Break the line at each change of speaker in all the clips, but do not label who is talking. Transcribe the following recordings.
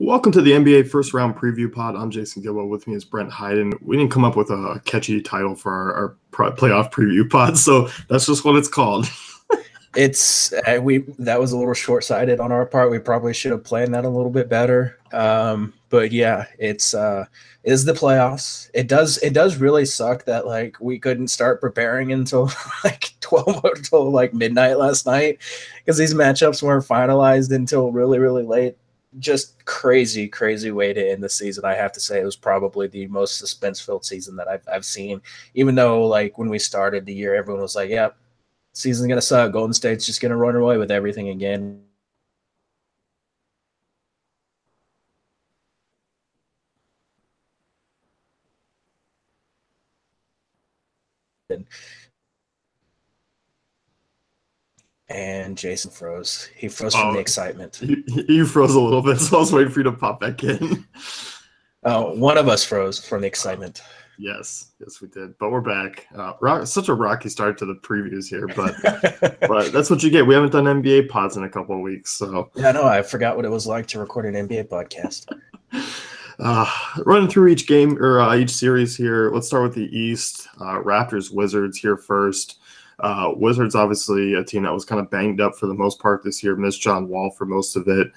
Welcome to the NBA First Round Preview Pod. I'm Jason Gilbo. With me is Brent Hyden. We didn't come up with a catchy title for our playoff preview pod, so that's just what it's called.
That was a little short-sighted on our part. We probably should have planned that a little bit better. But yeah, it is the playoffs. It does really suck that we couldn't start preparing until 12 until midnight last night, because these matchups weren't finalized until really, really late. Just crazy way to end the season. I have to say it was probably the most suspense-filled season that I've seen. Even though when we started the year, everyone was like, "Yep, season's gonna suck. Golden State's just gonna run away with everything again." And Jason froze. He froze from the excitement.
You froze a little bit, so I was waiting for you to pop back in.
One of us froze from the excitement.
Yes, we did. But we're back. Such a rocky start to the previews here, but but that's what you get. We haven't done NBA pods in a couple of weeks, so
yeah, no, I forgot what it was like to record an NBA podcast.
Running through each game or each series here. Let's start with the East. Raptors Wizards here first. Wizards, obviously a team that was kind of banged up for the most part this year, missed John Wall for most of it.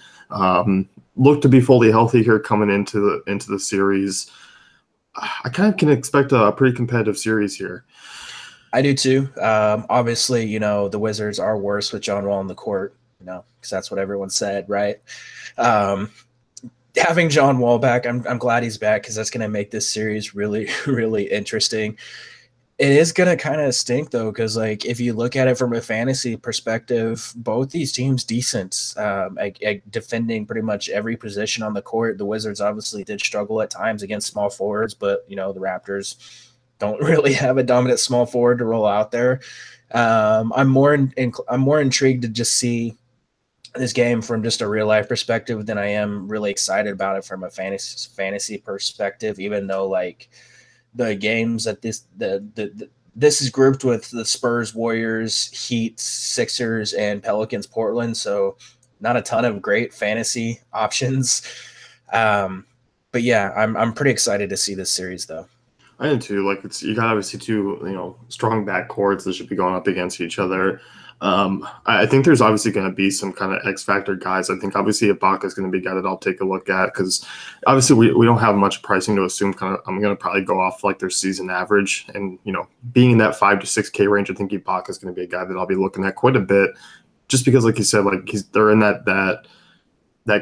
Looked to be fully healthy here coming into the series. I kind of can expect a pretty competitive series here.
I do too. Obviously, the Wizards are worse with John Wall on the court, because that's what everyone said, right? Having John Wall back, I'm glad he's back, because that's going to make this series really, really interesting. It is going to kind of stink, though, because if you look at it from a fantasy perspective, both these teams decent at defending pretty much every position on the court. The Wizards obviously did struggle at times against small forwards, but, the Raptors don't really have a dominant small forward to roll out there. I'm more intrigued to just see this game from just a real-life perspective than I am really excited about it from a fantasy perspective, even though, the games that this is grouped with the Spurs, Warriors, Heat, Sixers, and Pelicans, Portland. So not a ton of great fantasy options. But yeah, I'm pretty excited to see this series though.
I am too. You got obviously two, strong backcourts that should be going up against each other. I think there's obviously going to be some kind of X factor guys. I think obviously Ibaka is going to be a guy that I'll take a look at, because obviously we don't have much pricing to assume. I'm going to probably go off their season average, and being in that 5 to 6K range, I think Ibaka is going to be a guy that I'll be looking at quite a bit, just because like you said, they're in that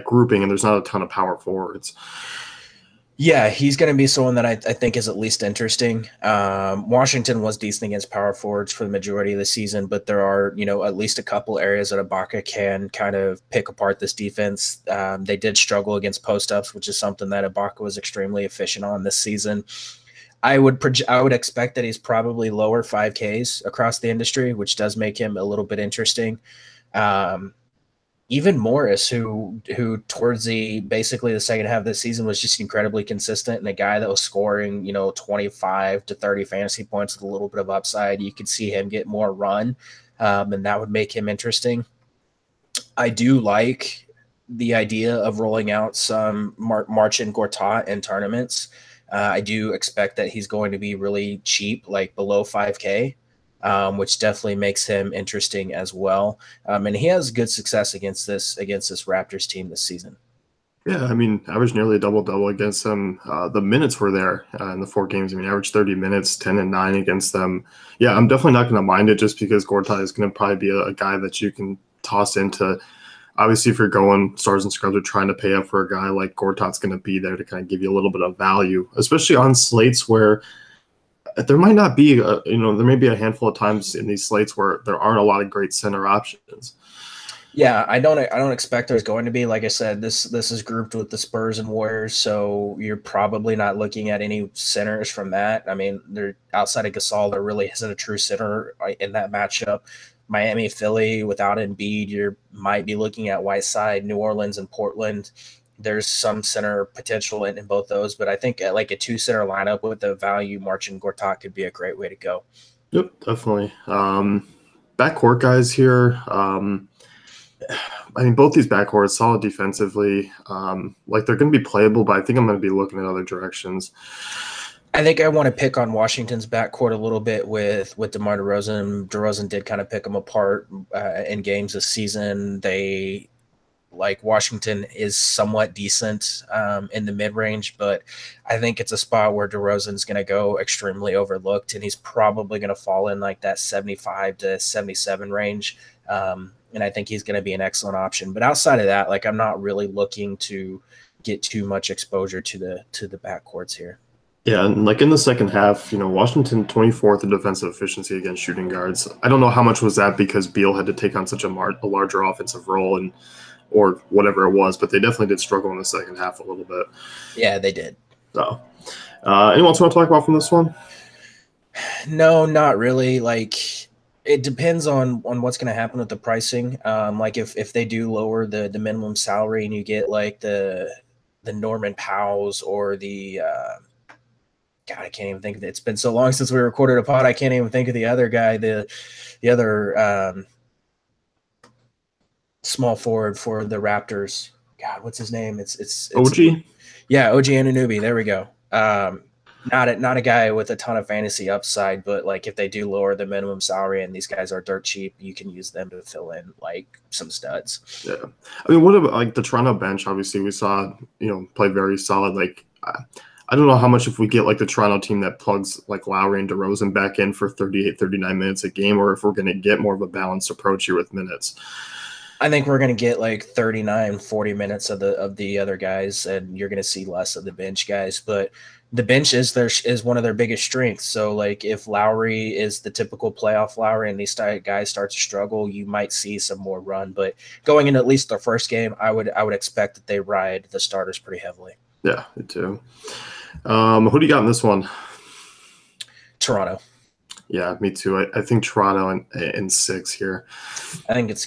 grouping, and there's not a ton of power forwards.
Yeah, he's going to be someone that I think is at least interesting. Washington was decent against power forwards for the majority of the season, but there are, at least a couple areas that Ibaka can kind of pick apart this defense. They did struggle against post-ups, which is something that Ibaka was extremely efficient on this season. I would expect that he's probably lower 5Ks across the industry, which does make him a little bit interesting. Even Morris, who towards basically the second half of the season was just incredibly consistent, and a guy that was scoring, 25 to 30 fantasy points with a little bit of upside. You could see him get more run, and that would make him interesting. I do like the idea of rolling out some Marcin Gortat in tournaments. I do expect that he's going to be really cheap, below 5K. Which definitely makes him interesting as well. And he has good success against this Raptors team this season.
Yeah, averaged nearly a double-double against them. The minutes were there in the 4 games. Averaged 30 minutes, 10 and 9 against them. Yeah, I'm definitely not going to mind it, just because Gortat is going to probably be a guy that you can toss into. Obviously, if you're going stars and scrubs or trying to pay up for a guy like Gortat's going to be there to kind of give you a little bit of value, especially on slates where there might not be, there may be a handful of times in these slates where there aren't a lot of great center options.
Yeah, I don't expect there's going to be. Like I said, this is grouped with the Spurs and Warriors, so you're probably not looking at any centers from that. They're outside of Gasol, there really isn't a true center in that matchup. Miami, Philly, without Embiid, you might be looking at Whiteside, New Orleans, and Portland. There's some center potential in both those, but I think a 2-center lineup with the value Marcin Gortat could be a great way to go.
Yep, definitely. Backcourt guys here. I mean, both these backcourts solid defensively. Like they're going to be playable, but I think I'm going to be looking at other directions.
I think I want to pick on Washington's backcourt a little bit with DeMar DeRozan. DeRozan did kind of pick them apart in games this season. They like Washington is somewhat decent in the mid range, but I think it's a spot where DeRozan's going to go extremely overlooked, and he's probably going to fall in like that 75 to 77 range. And I think he's going to be an excellent option. But outside of that, like I'm not really looking to get too much exposure to the backcourts here.
Yeah, and like in the second half, Washington 24th in defensive efficiency against shooting guards. I don't know how much was that because Beal had to take on such a larger offensive role and or whatever it was, but they definitely did struggle in the second half a little bit.
Yeah, they did.
So, anyone else want to talk about from this one?
No, not really. Like it depends on what's going to happen with the pricing. Like if they do lower the minimum salary and you get like the Norman Powells or the God, I can't even think of it. It's been so long since we recorded a pod. I can't even think of the other guy, the other small forward for the Raptors. God, what's his name? It's
OG.
Yeah, OG Anunoby. There we go. Not a guy with a ton of fantasy upside, but like if they do lower the minimum salary and these guys are dirt cheap, you can use them to fill in like some studs.
Yeah, I mean, what about like the Toronto bench? Obviously, we saw play very solid. Like, I don't know how much if we get like the Toronto team that plugs like Lowry and DeRozan back in for 38, 39 minutes a game, or if we're going to get more of a balanced approach here with minutes.
I think we're going to get like 39, 40 minutes of the other guys, and you're going to see less of the bench guys. But the bench is one of their biggest strengths. So like if Lowry is the typical playoff Lowry and these guys start to struggle, you might see some more run. But going into at least the first game, I would expect that they ride the starters pretty heavily.
Yeah, me too. Who do you got in this one?
Toronto.
Yeah, me too. I think Toronto in 6 here.
I think it's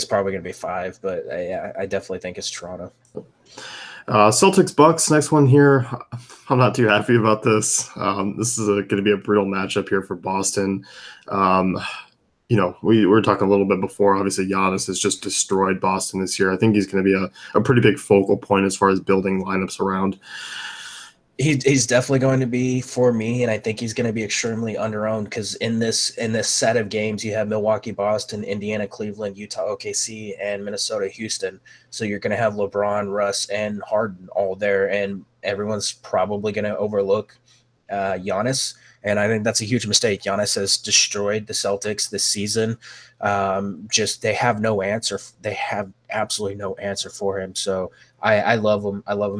probably going to be 5, but yeah, I definitely think it's Toronto.
Celtics Bucks next one here. I'm not too happy about this. This is going to be a brutal matchup here for Boston. We were talking a little bit before. Obviously, Giannis has just destroyed Boston this year. I think he's going to be a pretty big focal point as far as building lineups around.
He's definitely going to be for me, and I think he's going to be extremely underowned because in this set of games you have Milwaukee, Boston, Indiana, Cleveland, Utah, OKC, and Minnesota, Houston. So you're going to have LeBron, Russ, and Harden all there, and everyone's probably going to overlook Giannis. And I think that's a huge mistake. Giannis has destroyed the Celtics this season. They have no answer. They have absolutely no answer for him. So I love him. I love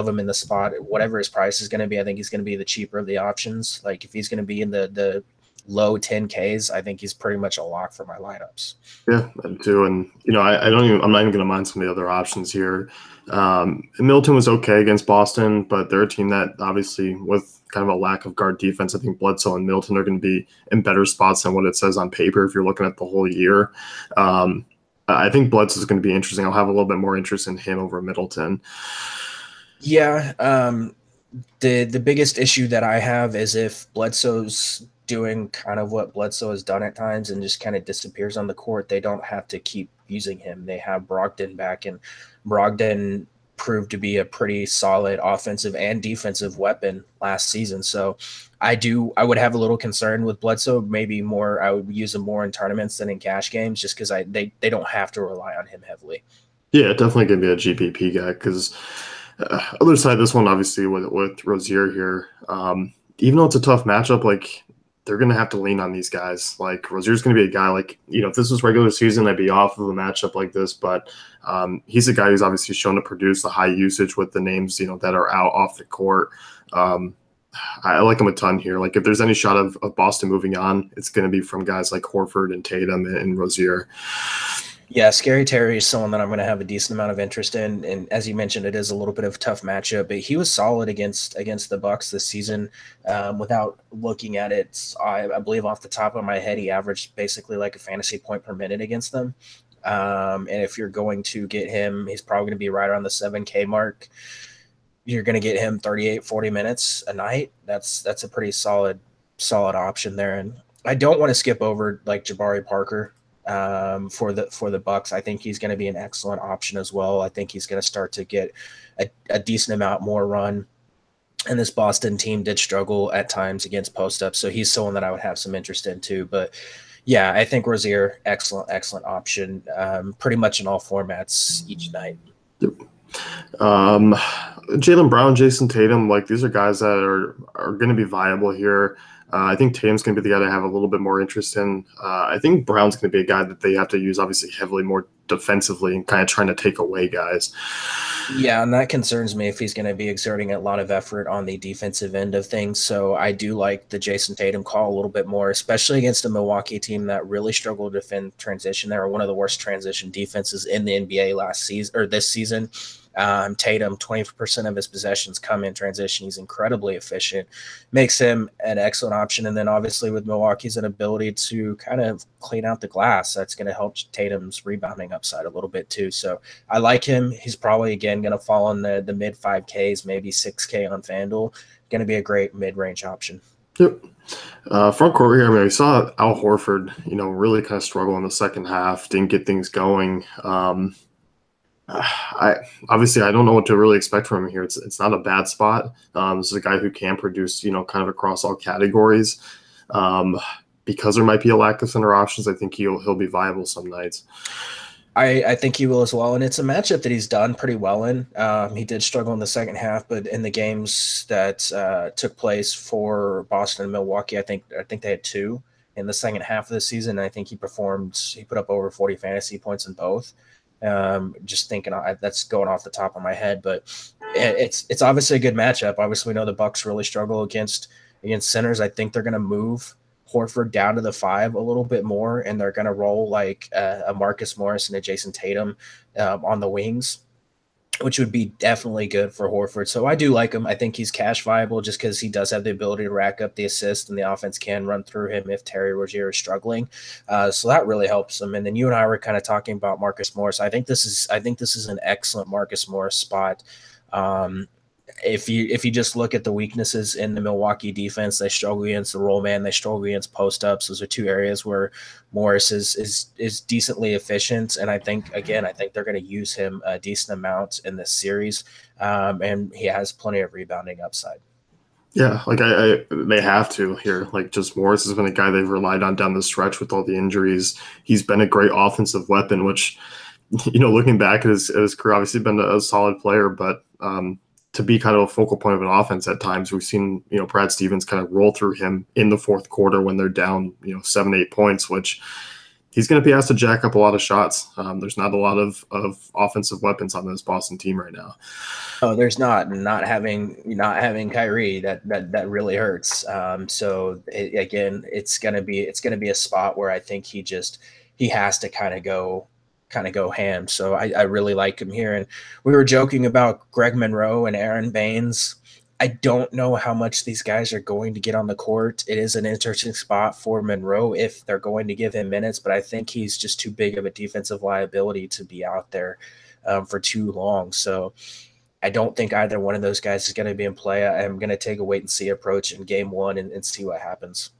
him in the spot. Whatever his price is going to be, I think he's going to be the cheaper of the options. Like if he's going to be in the low 10Ks, I think he's pretty much a lock for my lineups.
Yeah, I do. And I'm not even going to mind some of the other options here. Middleton was okay against Boston, but they're a team that obviously with kind of a lack of guard defense, I think Bledsoe and Middleton are going to be in better spots than what it says on paper if you're looking at the whole year. I think Bledsoe is going to be interesting. I'll have a little bit more interest in him over Middleton.
Yeah. The biggest issue that I have is if Bledsoe's doing kind of what Bledsoe has done at times and just kind of disappears on the court, they don't have to keep using him. They have Brogdon back, and Brogdon proved to be a pretty solid offensive and defensive weapon last season. So I would have a little concern with Bledsoe. Maybe more, I would use him more in tournaments than in cash games, just because they don't have to rely on him heavily.
Yeah, definitely going to be a GPP guy because other side of this one, obviously with Rozier here, even though it's a tough matchup, like they're going to have to lean on these guys. Like Rozier's going to be a guy like, if this was regular season, I'd be off of a matchup like this, but he's a guy who's obviously shown to produce the high usage with the names, that are out off the court. I like him a ton here. Like if there's any shot of Boston moving on, it's going to be from guys like Horford and Tatum and Rozier.
Yeah, Scary Terry is someone that I'm going to have a decent amount of interest in, and as you mentioned, it is a little bit of a tough matchup. But he was solid against the Bucks this season. Without looking at it, I believe off the top of my head, he averaged basically like a fantasy point per minute against them. And if you're going to get him, he's probably going to be right around the 7K mark. You're going to get him 38, 40 minutes a night. That's a pretty solid option there. And I don't want to skip over like Jabari Parker. for the Bucks. I think he's going to be an excellent option as well. I think he's going to start to get a decent amount more run. And this Boston team did struggle at times against post ups, so he's someone that I would have some interest in too. But yeah, I think Rozier, excellent option, pretty much in all formats each night.
Yep. Jaylen Brown, Jason Tatum, like these are guys that are going to be viable here. I think Tatum's going to be the guy to have a little bit more interest in. I think Brown's going to be a guy that they have to use obviously heavily more defensively and kind of trying to take away guys.
Yeah, and that concerns me if he's going to be exerting a lot of effort on the defensive end of things. So I do like the Jason Tatum call a little bit more, especially against a Milwaukee team that really struggled to defend transition. They were one of the worst transition defenses in the NBA last season or this season. Tatum, 20% of his possessions come in transition. He's incredibly efficient, makes him an excellent option. And then obviously with Milwaukee's inability to kind of clean out the glass, that's going to help Tatum's rebounding upside a little bit too. So I like him. He's probably, again, going to fall in the mid 5Ks, maybe 6K on FanDuel. Going to be a great mid-range option.
Yep. Front court here, I mean, we saw Al Horford, really kind of struggle in the second half, didn't get things going. I don't know what to really expect from him here. It's not a bad spot. This is a guy who can produce, kind of across all categories. Because there might be a lack of center options, I think he'll be viable some nights.
I think he will as well, and it's a matchup that he's done pretty well in. He did struggle in the second half, but in the games that took place for Boston and Milwaukee, I think they had 2 in the second half of the season. And I think he put up over 40 fantasy points in both. Just thinking that's going off the top of my head, but it's obviously a good matchup. Obviously, we know the Bucks really struggle against centers. I think they're going to move Horford down to the 5 a little bit more, and they're going to roll like a Marcus Morris and a Jason Tatum on the wings, which would be definitely good for Horford. So I do like him. I think he's cash viable just because he does have the ability to rack up the assist, and the offense can run through him if Terry Rozier is struggling. So that really helps him. And then you and I were kind of talking about Marcus Morris. I think this is an excellent Marcus Morris spot. If you just look at the weaknesses in the Milwaukee defense, they struggle against the roll man, they struggle against post ups. Those are 2 areas where Morris is decently efficient, and I think they're going to use him a decent amount in this series, and he has plenty of rebounding upside.
Yeah, like they have to here. Like, just Morris has been a guy they've relied on down the stretch with all the injuries. He's been a great offensive weapon, which, looking back at his career, obviously been a solid player, but to be kind of a focal point of an offense at times. We've seen, Brad Stevens kind of roll through him in the fourth quarter when they're down, 7-8 points, which he's going to be asked to jack up a lot of shots. There's not a lot of offensive weapons on this Boston team right now.
Oh, there's not having Kyrie that really hurts. So it's going to be a spot where I think he has to kind of go ham. So I really like him here. And we were joking about Greg Monroe and Aaron Baines. I don't know how much these guys are going to get on the court. It is an interesting spot for Monroe if they're going to give him minutes, but I think he's just too big of a defensive liability to be out there for too long. So I don't think either one of those guys is going to be in play. I'm going to take a wait and see approach in game 1 and see what happens.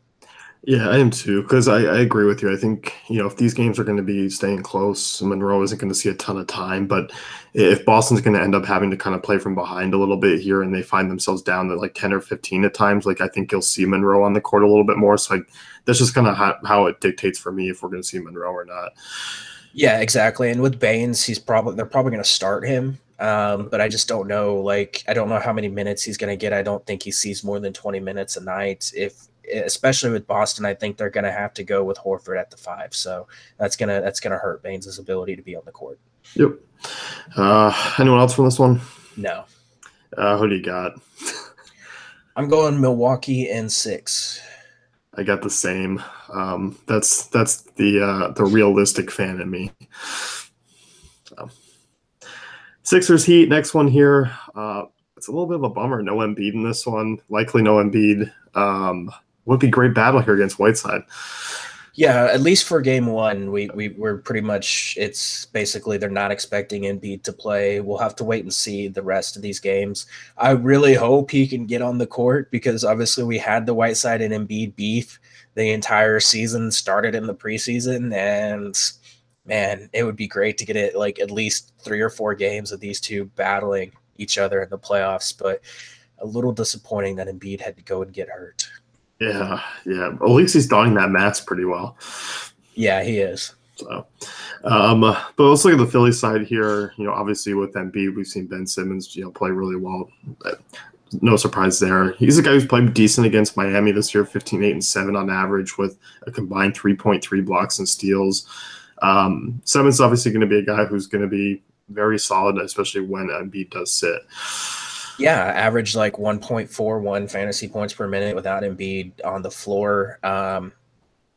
Yeah, I am too, because I agree with you. I think, if these games are going to be staying close, Monroe isn't going to see a ton of time. But if Boston's going to end up having to kind of play from behind a little bit here and they find themselves down to like 10 or 15 at times, like I think you'll see Monroe on the court a little bit more. So that's just kind of how it dictates for me if we're going to see Monroe or not.
Yeah, exactly. And with Baines, they're probably going to start him. But I just don't know. I don't know how many minutes he's going to get. I don't think he sees more than 20 minutes a night. Especially with Boston, I think they're going to have to go with Horford at the 5. So that's gonna hurt Baines' ability to be on the court.
Yep. Anyone else from this one?
No.
Who do you got?
I'm going Milwaukee in 6.
I got the same. That's the realistic fan in me. Sixers Heat, next one here. It's a little bit of a bummer. No Embiid in this one. Likely no Embiid. Would be great battle here against Whiteside.
Yeah, at least for game one, we're pretty much, it's basically they're not expecting Embiid to play. We'll have to wait and see the rest of these games. I really hope he can get on the court because obviously we had the Whiteside and Embiid beef the entire season, started in the preseason, and man, it would be great to get it like at least 3 or 4 games of these two battling each other in the playoffs. But a little disappointing that Embiid had to go and get hurt.
Yeah, yeah. At least he's donning that mask pretty well.
Yeah, he is.
So, but let's look at the Philly side here. Obviously with Embiid, we've seen Ben Simmons, play really well. No surprise there. He's a guy who's played decent against Miami this year, 15, 8, and 7 on average with a combined 3.3 blocks and steals. Simmons is obviously going to be a guy who's going to be very solid, especially when Embiid does sit.
Yeah, averaged like 1.41 fantasy points per minute without Embiid on the floor.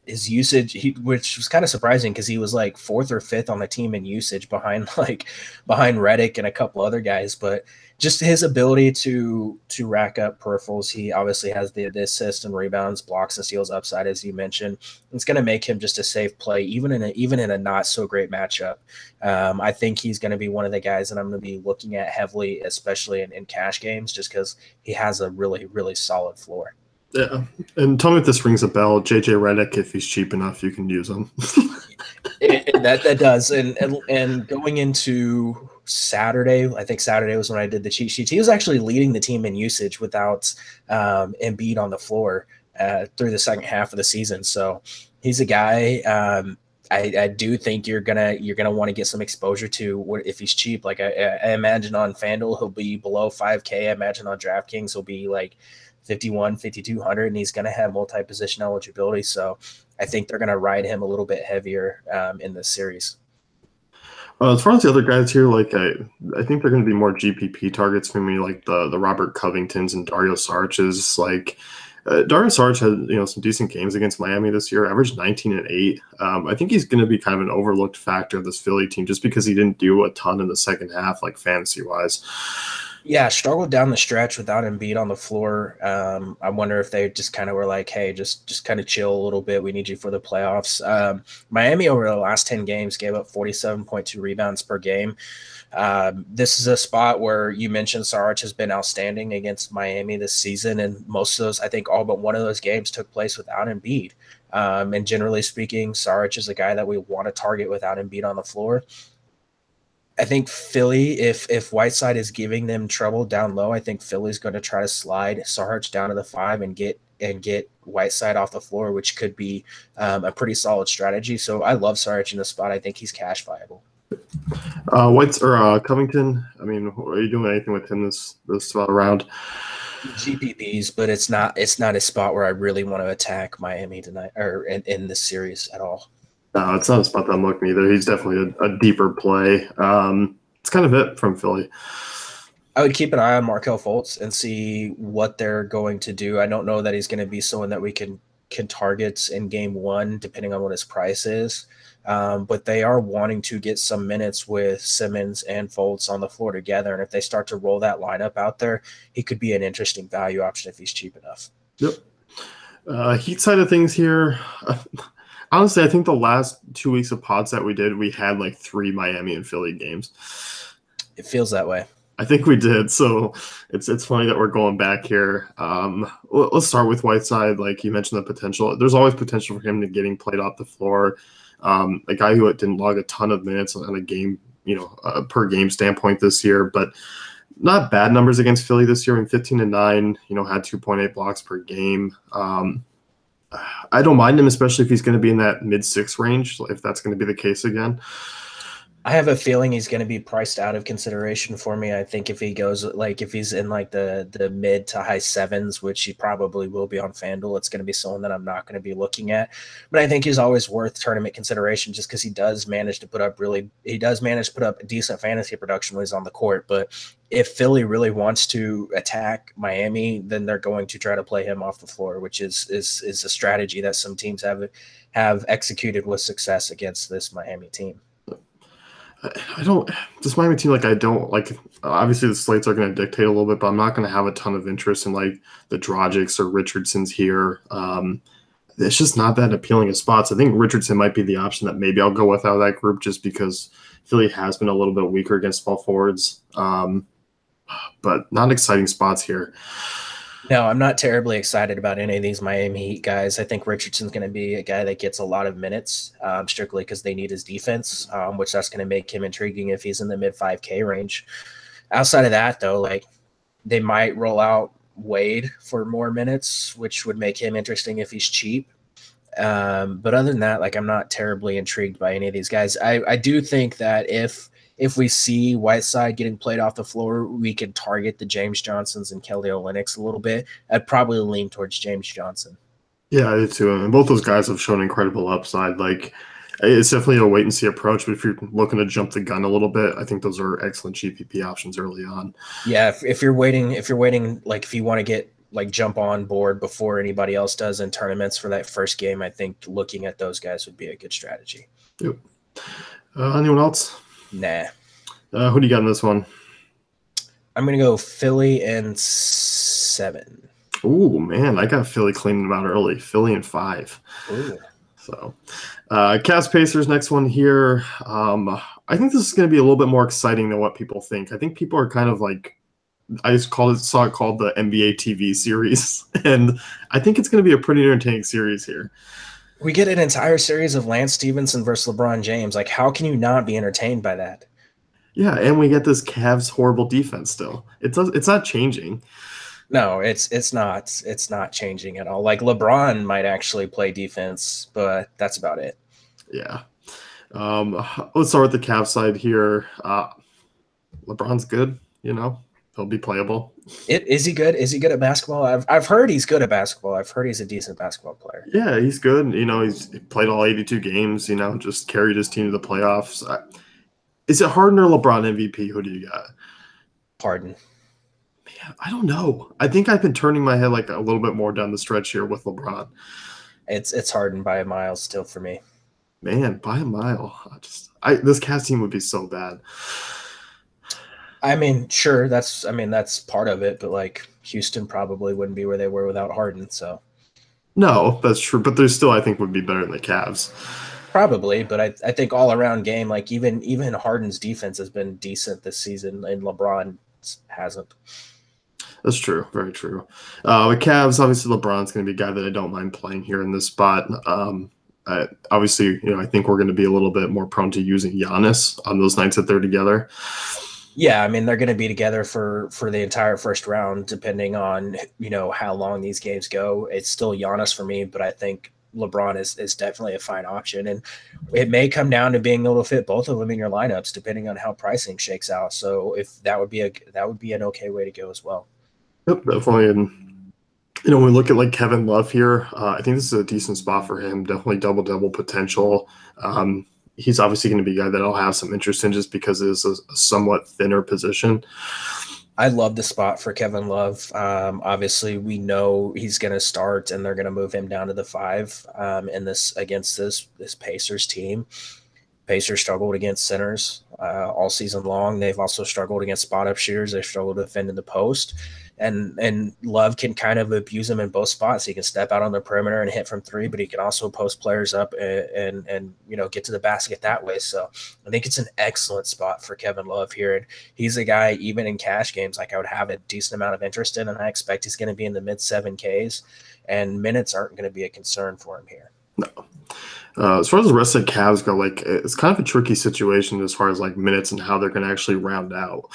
His usage, which was kind of surprising because he was like 4th or 5th on the team in usage behind Redick and a couple other guys, but just his ability to rack up peripherals. He obviously has the assist and rebounds, blocks and steals upside, as you mentioned. It's going to make him just a safe play, even in a not so great matchup. I think he's going to be one of the guys that I'm going to be looking at heavily, especially in cash games, just because he has a really, really solid floor.
Yeah, and tell me if this rings a bell. JJ Redick, if he's cheap enough, you can use him.
that does, and going into Saturday, I think Saturday was when I did the cheat sheets. He was actually leading the team in usage without Embiid on the floor through the second half of the season. So he's a guy. I do think you're gonna want to get some exposure to if he's cheap. Like I imagine on FanDuel he'll be below 5K. I imagine on DraftKings he'll be like 51, 5,200, and he's going to have multi-position eligibility. So I think they're going to ride him a little bit heavier in this series.
As far as the other guys here, like I think they're going to be more GPP targets for me, like the Robert Covingtons and Dario Saric's. Like Dario Saric had some decent games against Miami this year, averaged 19 and 8. I think he's going to be kind of an overlooked factor of this Philly team just because he didn't do a ton in the second half, like fantasy wise.
Yeah, struggled down the stretch without Embiid on the floor. I wonder if they just kind of were like, hey, just kind of chill a little bit. We need you for the playoffs. Miami over the last 10 games gave up 47.2 rebounds per game. This is a spot where you mentioned Saric has been outstanding against Miami this season, and most of those, I think all but one of those games took place without Embiid. And generally speaking, Saric is a guy that we want to target without Embiid on the floor. I think Philly, if Whiteside is giving them trouble down low, I think Philly's going to try to slide Sarge down to the 5 and get Whiteside off the floor, which could be a pretty solid strategy. So I love Sarge in the spot. I think he's cash viable.
Covington. I mean, are you doing anything with him this round?
GPPs, but it's not a spot where I really want to attack Miami tonight or in this series at all.
No, it's not a spot that I'm looking either. He's definitely a deeper play. It's kind of it from Philly.
I would keep an eye on Markelle Fultz and see what they're going to do. I don't know that he's going to be someone that we can target in game one, depending on what his price is. But they are wanting to get some minutes with Simmons and Fultz on the floor together. And if they start to roll that lineup out there, he could be an interesting value option if he's cheap enough.
Yep. Heat side of things here. Honestly, I think the last 2 weeks of pods that we did, we had like 3 Miami and Philly games.
It feels that way.
I think we did. So it's funny that we're going back here. Let's start with Whiteside. Like you mentioned, the potential. There's always potential for him to getting played off the floor. A guy who didn't log a ton of minutes on a game, per game standpoint this year, but not bad numbers against Philly this year. In 15 and 9, had 2.8 blocks per game. I don't mind him, especially if he's going to be in that mid-6 range, if that's going to be the case again.
I have a feeling he's going to be priced out of consideration for me. I think if he goes if he's in like the mid to high 7s, which he probably will be on FanDuel, it's going to be someone that I'm not going to be looking at. But I think he's always worth tournament consideration just because he does manage to put up decent fantasy production when he's on the court. But if Philly really wants to attack Miami, then they're going to try to play him off the floor, which is a strategy that some teams have executed with success against this Miami team.
This Miami team, I don't like, obviously the slates are going to dictate a little bit, but I'm not going to have a ton of interest in like the Dragics or Richardsons here. it's just not that appealing of spots. I think Richardson might be the option that maybe I'll go with out of that group just because Philly has been a little bit weaker against small forwards. But not exciting spots here.
No, I'm not terribly excited about any of these Miami Heat guys. I think Richardson's going to be a guy that gets a lot of minutes, strictly because they need his defense, which that's going to make him intriguing if he's in the mid 5K range. Outside of that, though, like they might roll out Wade for more minutes, which would make him interesting if he's cheap. But other than that, like I'm not terribly intrigued by any of these guys. I do think that if we see Whiteside getting played off the floor, we could target the James Johnsons and Kelly Olynyk's a little bit. I'd probably lean towards James Johnson.
Yeah, I do too. And both those guys have shown incredible upside. Like, it's definitely a wait and see approach. But if you're looking to jump the gun a little bit, I think those are excellent GPP options early on.
Yeah, if you're waiting, like if you want to get like jump on board before anybody else does in tournaments for that first game, I think looking at those guys would be a good strategy.
Yep. Anyone else?
Nah.
Who do you got in this one?
I'm going to go Philly and 7.
Ooh, man, I got Philly claiming them out early. Philly and 5.
Ooh.
So, Cavs Pacers, next one here. I think this is going to be a little bit more exciting than what people think. I think people are kind of like, I just saw it called the NBA TV series, and I think it's going to be a pretty entertaining series here.
We get an entire series of Lance Stevenson versus LeBron James. Like, how can you not be entertained by that?
Yeah, and we get this Cavs horrible defense still. It's not changing.
No, it's not changing at all. Like LeBron might actually play defense, but that's about it.
Yeah. Let's start with the Cavs side here. LeBron's good, he'll be playable.
Is he good? Is he good at basketball? I've heard he's good at basketball. I've heard he's a decent basketball player.
Yeah, he's good. He's played all 82 games, just carried his team to the playoffs. Is it Harden or LeBron MVP? Who do you got?
Harden.
Man, I don't know. I think I've been turning my head like a little bit more down the stretch here with LeBron.
It's Harden by a mile still for me.
Man, by a mile. This Cavs team would be so bad.
I mean, sure, that's part of it, but like Houston probably wouldn't be where they were without Harden. So
no, that's true, but there's still I think would be better than the Cavs.
Probably, but I think all around game, like even Harden's defense has been decent this season, and LeBron hasn't.
That's true, very true. With Cavs, obviously LeBron's going to be a guy that I don't mind playing here in this spot. Obviously, I think we're going to be a little bit more prone to using Giannis on those nights that they're together.
Yeah, I mean they're going to be together for the entire first round, depending on how long these games go. It's still Giannis for me, but I think LeBron is definitely a fine option, and it may come down to being able to fit both of them in your lineups, depending on how pricing shakes out. So if that would be an okay way to go as well.
Yep, definitely. And when we look at like Kevin Love here, I think this is a decent spot for him. Definitely double potential. He's obviously going to be a guy that I'll have some interest in just because it is a somewhat thinner position.
I love the spot for Kevin Love. Obviously, we know he's going to start, and they're going to move him down to the 5 in this against this Pacers team. Pacers struggled against centers all season long. They've also struggled against spot-up shooters. They've struggled to defend in the post. And Love can kind of abuse them in both spots. He can step out on the perimeter and hit from 3, but he can also post players up and get to the basket that way. So I think it's an excellent spot for Kevin Love here. And he's a guy, even in cash games, like I would have a decent amount of interest in, and I expect he's going to be in the mid 7Ks, and minutes aren't going to be a concern for him here.
No. As far as the rest of the Cavs go, like it's kind of a tricky situation as far as like minutes and how they're going to actually round out.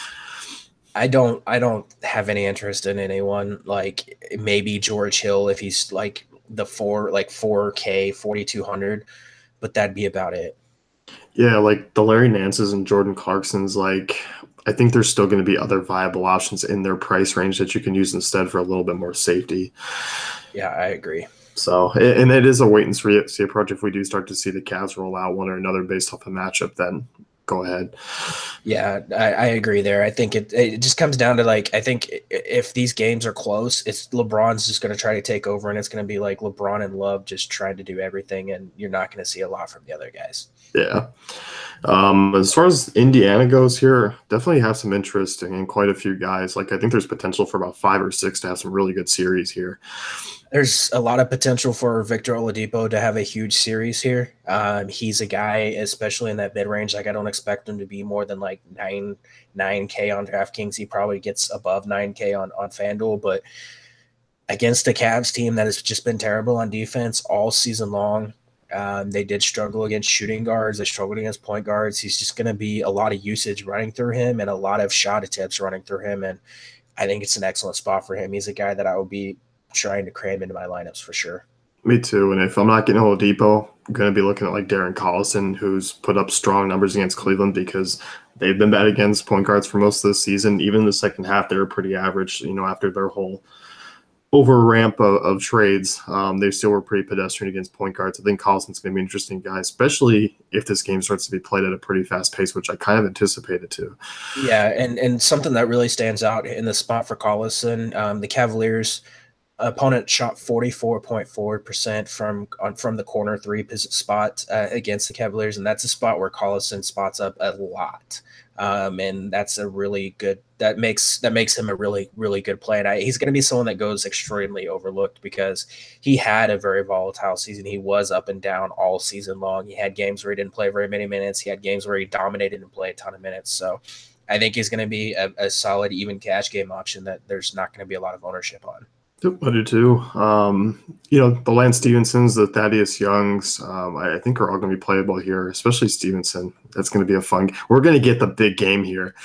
I don't have any interest in anyone. Like maybe George Hill if he's like the 4K 4,200, but that'd be about it.
Yeah, like the Larry Nance's and Jordan Clarkson's, like I think there's still going to be other viable options in their price range that you can use instead for a little bit more safety.
Yeah, I agree.
So, and it is a wait and see approach. If we do start to see the Cavs roll out one or another based off a matchup, then go ahead.
Yeah, I agree there. I think it just comes down to like, I think if these games are close, it's LeBron's just going to try to take over, and it's going to be like LeBron and Love just trying to do everything, and you're not going to see a lot from the other guys.
Yeah. As far as Indiana goes here, definitely have some interest in quite a few guys. Like I think there's potential for about 5 or 6 to have some really good series here.
There's a lot of potential for Victor Oladipo to have a huge series here. He's a guy, especially in that mid range. Like I don't expect him to be more than like 9K on DraftKings. He probably gets above 9K on FanDuel, but against a Cavs team that has just been terrible on defense all season long. They did struggle against shooting guards. They struggled against point guards. He's just going to be a lot of usage running through him and a lot of shot attempts running through him. And I think it's an excellent spot for him. He's a guy that I will be trying to cram into my lineups for sure.
Me too. And if I'm not getting Oladipo, I'm going to be looking at like Darren Collison, who's put up strong numbers against Cleveland because they've been bad against point guards for most of the season. Even in the second half, they were pretty average, after their whole over ramp of trades. They still were pretty pedestrian against point guards. I think Collison's going to be an interesting guy, especially if this game starts to be played at a pretty fast pace, which I kind of anticipated to.
Yeah, and something that really stands out in the spot for Collison, the Cavaliers opponent shot 44.4% from the corner three spot against the Cavaliers, and that's a spot where Collison spots up a lot. And that's a really good that makes him a really, really good play. And he's going to be someone that goes extremely overlooked because he had a very volatile season. He was up and down all season long. He had games where he didn't play very many minutes. He had games where he dominated and played a ton of minutes. So I think he's going to be a solid, even cash game option that there's not going to be a lot of ownership on.
Yep, I do too. The Lance Stevensons, the Thaddeus Youngs, I think are all going to be playable here, especially Stevenson. That's going to be a fun. We're going to get the big game here.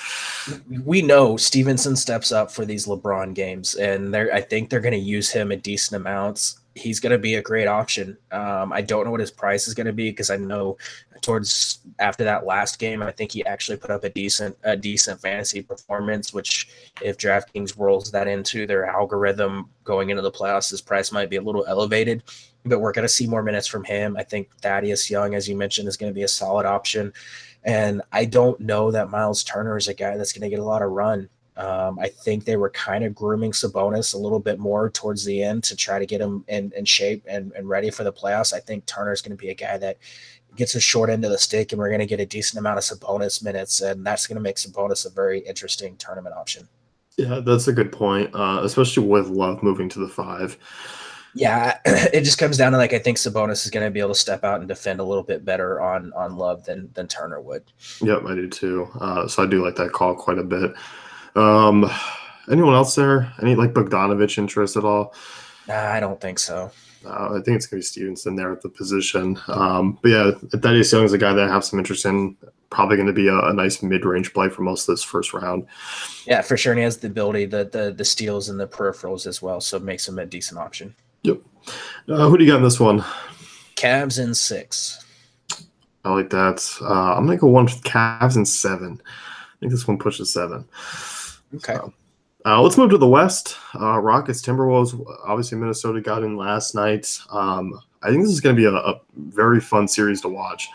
We know Stevenson steps up for these LeBron games, and I think they're going to use him a decent amounts. He's going to be a great option. I don't know what his price is going to be because I know towards after that last game, I think he actually put up a decent fantasy performance, which if DraftKings rolls that into their algorithm going into the playoffs, his price might be a little elevated, but we're going to see more minutes from him. I think Thaddeus Young, as you mentioned, is going to be a solid option. And I don't know that Miles Turner is a guy that's going to get a lot of run. I think they were kind of grooming Sabonis a little bit more towards the end to try to get him in shape and ready for the playoffs. I think Turner is going to be a guy that gets a short end of the stick, and we're going to get a decent amount of Sabonis minutes, and that's going to make Sabonis a very interesting tournament option.
Yeah, that's a good point, especially with Love moving to the 5.
Yeah, it just comes down to I think Sabonis is going to be able to step out and defend a little bit better on Love than Turner would.
Yep, I do too. So I do like that call quite a bit. Anyone else there? Any Bogdanovich interest at all?
I don't think so.
I think it's going to be Stevenson there at the position. But yeah, Thaddeus Young is a guy that I have some interest in. Probably going to be a nice mid-range play for most of this first round.
Yeah, for sure. And he has the ability, the steals and the peripherals as well. So it makes him a decent option.
Yep. Who do you got in this one?
Cavs in 6.
I like that. I'm going to go one with Cavs in 7. I think this one pushes 7.
Okay.
So, let's move to the West. Rockets, Timberwolves. Obviously, Minnesota got in last night. I think this is going to be a very fun series to watch.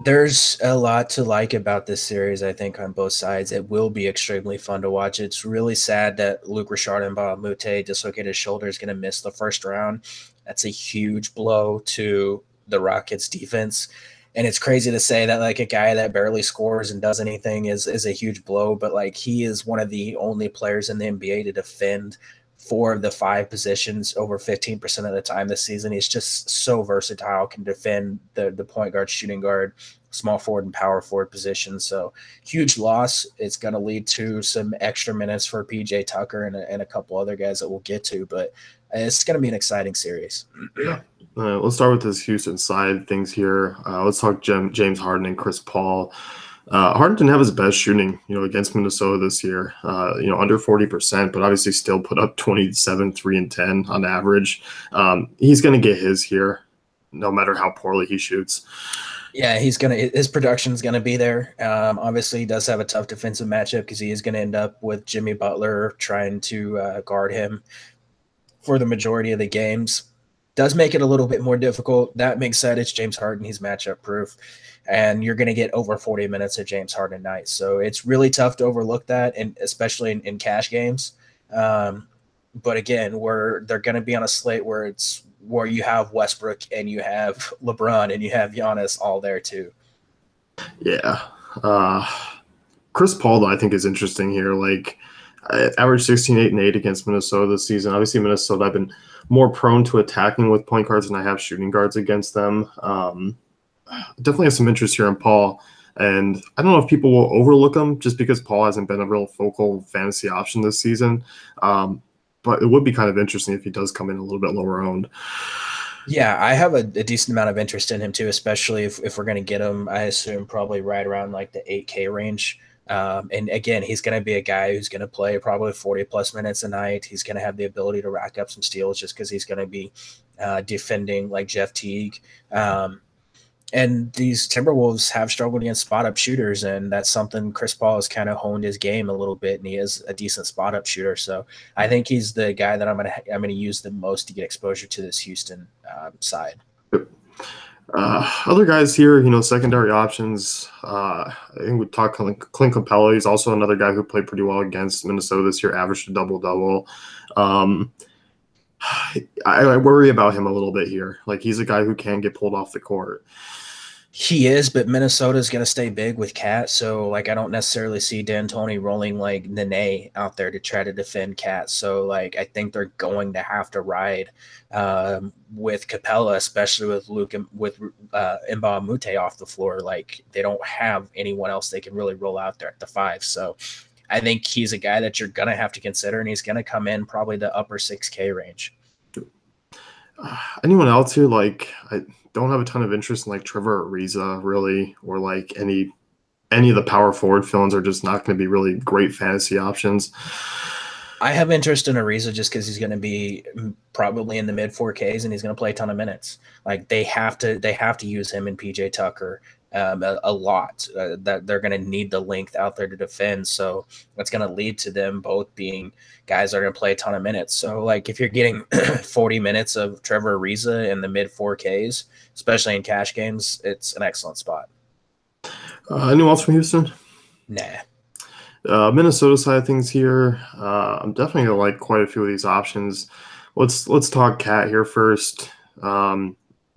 There's a lot to like about this series, I think, on both sides. It will be extremely fun to watch. It's really sad that Luc Richard and Mbah dislocated his shoulder, is going to miss the first round. That's a huge blow to the Rockets defense. And it's crazy to say that a guy that barely scores and does anything is a huge blow, but he is one of the only players in the NBA to defend 4 of the 5 positions over 15% of the time this season. He's just so versatile, can defend the point guard, shooting guard, small forward, and power forward positions. So huge loss. It's going to lead to some extra minutes for PJ Tucker and a couple other guys that we'll get to, but it's going to be an exciting series.
Yeah. Let's start with this Houston side things here. Let's talk James Harden and Chris Paul. Harden didn't have his best shooting, against Minnesota this year. Under 40%, but obviously still put up 27, 3, and 10 on average. He's going to get his here, no matter how poorly he shoots.
Yeah, his production is gonna be there. Obviously, he does have a tough defensive matchup because he is going to end up with Jimmy Butler trying to guard him for the majority of the games. does make it a little bit more difficult. That being said, it's James Harden. He's matchup proof, and you're going to get over 40 minutes of James Harden night. So it's really tough to overlook that, and especially in cash games. But again, they're going to be on a slate where you have Westbrook and you have LeBron and you have Giannis all there too.
Yeah. Chris Paul, though, I think is interesting here. Like, average 16, 8, and 8 against Minnesota this season. Obviously, Minnesota, I've been more prone to attacking with point guards than I have shooting guards against them. Definitely have some interest here in Paul. And I don't know if people will overlook him just because Paul hasn't been a real focal fantasy option this season. But it would be kind of interesting if he does come in a little bit lower owned.
Yeah, I have a decent amount of interest in him too, especially if we're going to get him, I assume probably right around like the 8K range. And again, he's going to be a guy who's going to play probably 40 plus minutes a night. He's going to have the ability to rack up some steals just because he's going to be defending like Jeff Teague. And these Timberwolves have struggled against spot up shooters, and that's something Chris Paul has kind of honed his game a little bit, and he is a decent spot up shooter. So I think he's the guy that I'm gonna use the most to get exposure to this Houston side.
Other guys here, secondary options. I think we talked Clint Capella. He's also another guy who played pretty well against Minnesota this year, averaged a double-double. I worry about him a little bit here. Like, he's a guy who can get pulled off the court.
He is, but Minnesota's going to stay big with Cat. So, like, I don't necessarily see D'Antoni rolling like Nene out there to try to defend Cat. So, like, I think they're going to have to ride with Capella, especially with Luke with Mbah Mute off the floor. Like, they don't have anyone else they can really roll out there at the 5. So, I think he's a guy that you're going to have to consider, and he's going to come in probably the upper 6K range.
Anyone else here? Like, I don't have a ton of interest in like Trevor Ariza really, or like any of the power forward fill-ins are just not going to be really great fantasy options.
I have interest in Ariza just because he's going to be probably in the mid 4Ks and he's going to play a ton of minutes. Like they have to use him and PJ Tucker a lot. That they're going to need the length out there to defend. So that's going to lead to them both being guys that are going to play a ton of minutes. So like if you're getting 40 minutes of Trevor Ariza in the mid 4Ks, especially in cash games, it's an excellent spot.
Anyone else from Houston?
Nah.
Minnesota side of things here. I'm definitely gonna like quite a few of these options. Let's talk Cat here first.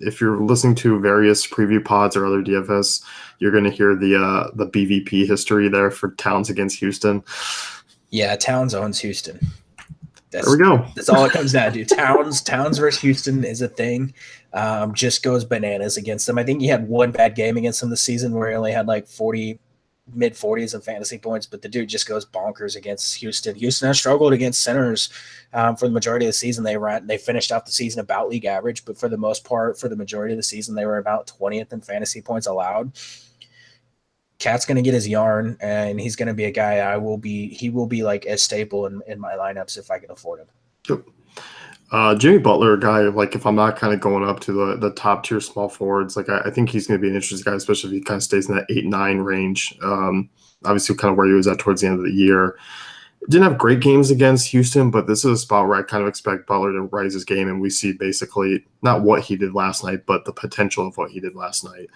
If you're listening to various preview pods or other DFS, you're gonna hear the BVP history there for Towns against Houston.
Yeah, Towns owns Houston.
There we go.
That's all it comes down to. Towns versus Houston is a thing. Just goes bananas against them. I think he had one bad game against them this season where he only had like mid 40s in fantasy points, but the dude just goes bonkers against Houston. Houston has struggled against centers for the majority of the season. They finished out the season about league average, but for the most part, for the majority of the season, they were about 20th in fantasy points allowed. Cat's going to get his yarn, and he's going to be a guy he will be like a staple in my lineups if I can afford him.
Yep. Jimmy Butler, a guy, like if I'm not kind of going up to the top tier small forwards, like I think he's going to be an interesting guy, especially if he kind of stays in that 8-9 range. Obviously kind of where he was at towards the end of the year. Didn't have great games against Houston, but this is a spot where I kind of expect Butler to rise his game, and we see basically not what he did last night, but the potential of what he did last night.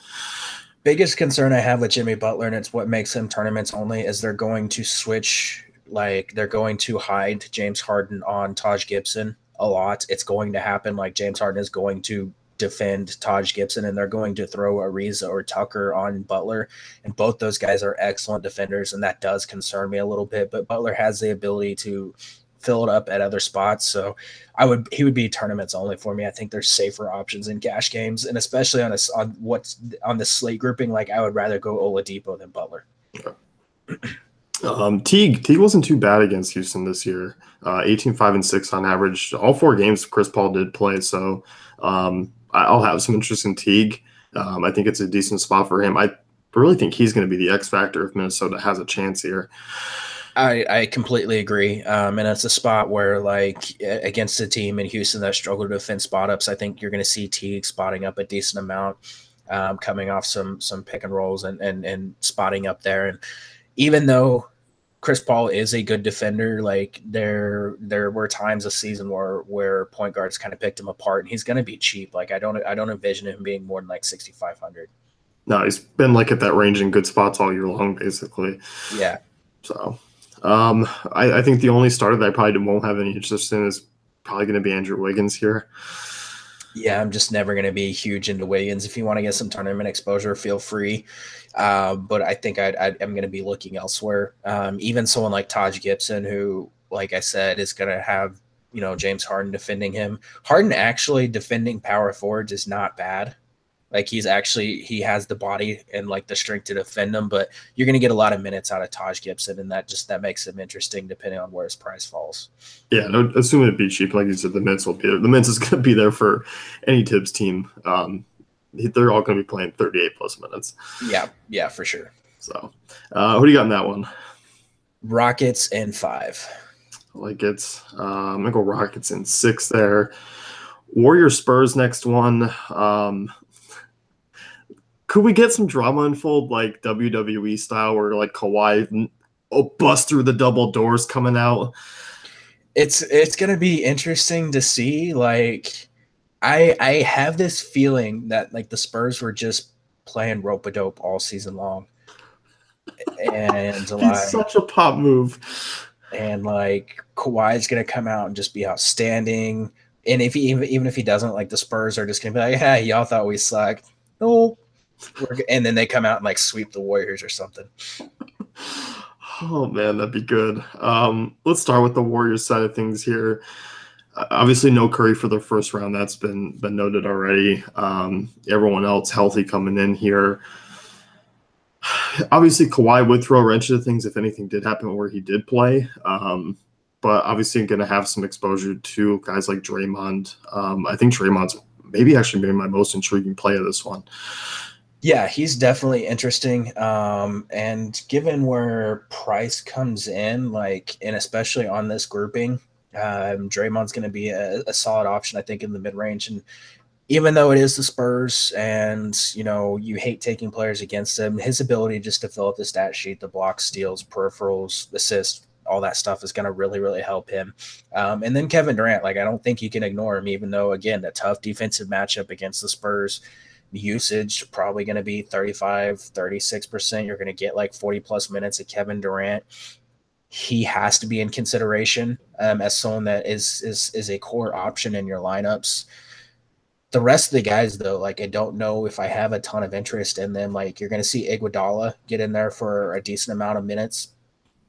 Biggest concern I have with Jimmy Butler, and it's what makes him tournaments only, is they're going to switch, like they're going to hide James Harden on Taj Gibson a lot. It's going to happen. Like James Harden is going to defend Taj Gibson, and they're going to throw Ariza or Tucker on Butler, and both those guys are excellent defenders, and that does concern me a little bit. But Butler has the ability to fill it up at other spots, so he would be tournaments only for me. I think there's safer options in cash games, and especially on the slate grouping. Like I would rather go Oladipo than Butler.
Teague wasn't too bad against Houston this year. 18, 5, and 6 on average. All 4 games Chris Paul did play, so I'll have some interest in Teague. I think it's a decent spot for him. I really think he's going to be the X factor if Minnesota has a chance here.
I completely agree. And it's a spot where, like, against a team in Houston that struggled to defend spot ups, I think you're going to see Teague spotting up a decent amount, coming off some pick and rolls and spotting up there. And even though Chris Paul is a good defender. Like there were times this season where point guards kind of picked him apart, and he's going to be cheap. Like I don't envision him being more than like 6,500.
No, he's been like at that range in good spots all year long, basically.
Yeah.
So, I think the only starter that I probably won't have any interest in is probably going to be Andrew Wiggins here.
Yeah, I'm just never going to be huge into Wiggins. If you want to get some tournament exposure, feel free. But I think I'm going to be looking elsewhere. Even someone like Taj Gibson, who, like I said, is going to have James Harden defending him. Harden actually defending power forwards is not bad. Like he has the body and like the strength to defend them, but you're going to get a lot of minutes out of Taj Gibson, and that makes him interesting depending on where his price falls.
Yeah, no, assuming it'd be cheap, like you said, the minutes will be there. The minutes is going to be there for any Tibbs team. They're all going to be playing 38 plus minutes.
Yeah, for sure.
So, who do you got in that one?
Rockets in 5.
Like I'm gonna go Rockets in 6 there. Warriors Spurs next one. Could we get some drama unfold like WWE style where like Kawhi bust through the double doors coming out?
It's gonna be interesting to see. Like I have this feeling that like the Spurs were just playing rope-a-dope all season long. And like
such a pop move.
And like Kawhi's gonna come out and just be outstanding. And if even if he doesn't, like the Spurs are just gonna be like, "Hey, y'all thought we sucked." No, and then they come out and like sweep the Warriors or something.
Oh man, that'd be good. Let's start with the Warriors side of things here. Obviously, no Curry for the first round. That's been noted already. Everyone else healthy coming in here. Obviously, Kawhi would throw a wrench into things if anything did happen where he did play. But obviously, going to have some exposure to guys like Draymond. I think Draymond's maybe my most intriguing play of this one.
Yeah, he's definitely interesting. And given where price comes in, like, and especially on this grouping, Draymond's going to be a solid option, I think, in the mid range. And even though it is the Spurs and, you hate taking players against him, his ability just to fill up the stat sheet, the blocks, steals, peripherals, assists, all that stuff is going to really, really help him. And then Kevin Durant, like, I don't think you can ignore him, even though, again, a tough defensive matchup against the Spurs. Usage probably going to be 35, 36%. You're going to get like 40 plus minutes of Kevin Durant. He has to be in consideration as someone that is a core option in your lineups. The rest of the guys, though, like I don't know if I have a ton of interest in them. Like you're going to see Iguodala get in there for a decent amount of minutes.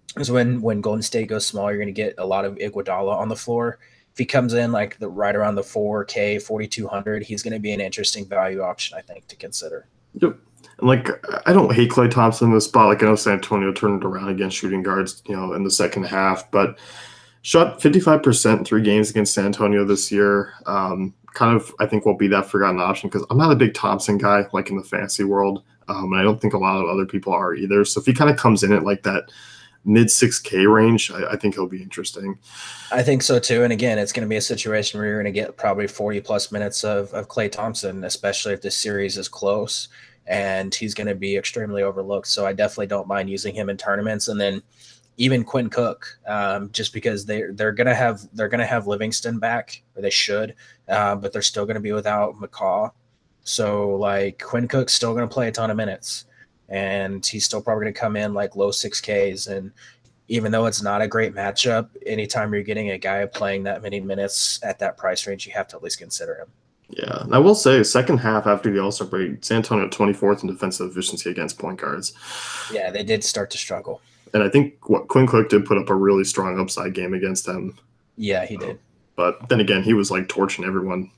Because when Golden State goes small, you're going to get a lot of Iguodala on the floor. If he comes in like right around the 4K, 4,200, he's going to be an interesting value option, I think, to consider.
Yep. And like, I don't hate Klay Thompson in this spot. Like, I know San Antonio turned it around against shooting guards, in the second half, but shot 55% in 3 games against San Antonio this year. Kind of, I think, will be that forgotten option because I'm not a big Thompson guy, like in the fantasy world. And I don't think a lot of other people are either. So if he kind of comes in at like that mid 6K range, I think he'll be interesting.
I think so too. And again, it's going to be a situation where you're going to get probably 40 plus minutes of Klay Thompson, especially if this series is close, and he's going to be extremely overlooked. So I definitely don't mind using him in tournaments. And then even Quinn Cook, just because they're going to have Livingston back, or they should, but they're still going to be without McCaw. So like Quinn Cook's still going to play a ton of minutes. And he's still probably going to come in like low 6Ks. And even though it's not a great matchup, anytime you're getting a guy playing that many minutes at that price range, you have to at least consider him.
Yeah, and I will say, second half after the All-Star break, San Antonio 24th in defensive efficiency against point guards.
Yeah, they did start to struggle.
And I think Quinn Cook did put up a really strong upside game against them.
Yeah, he did.
But then again, he was like torching everyone.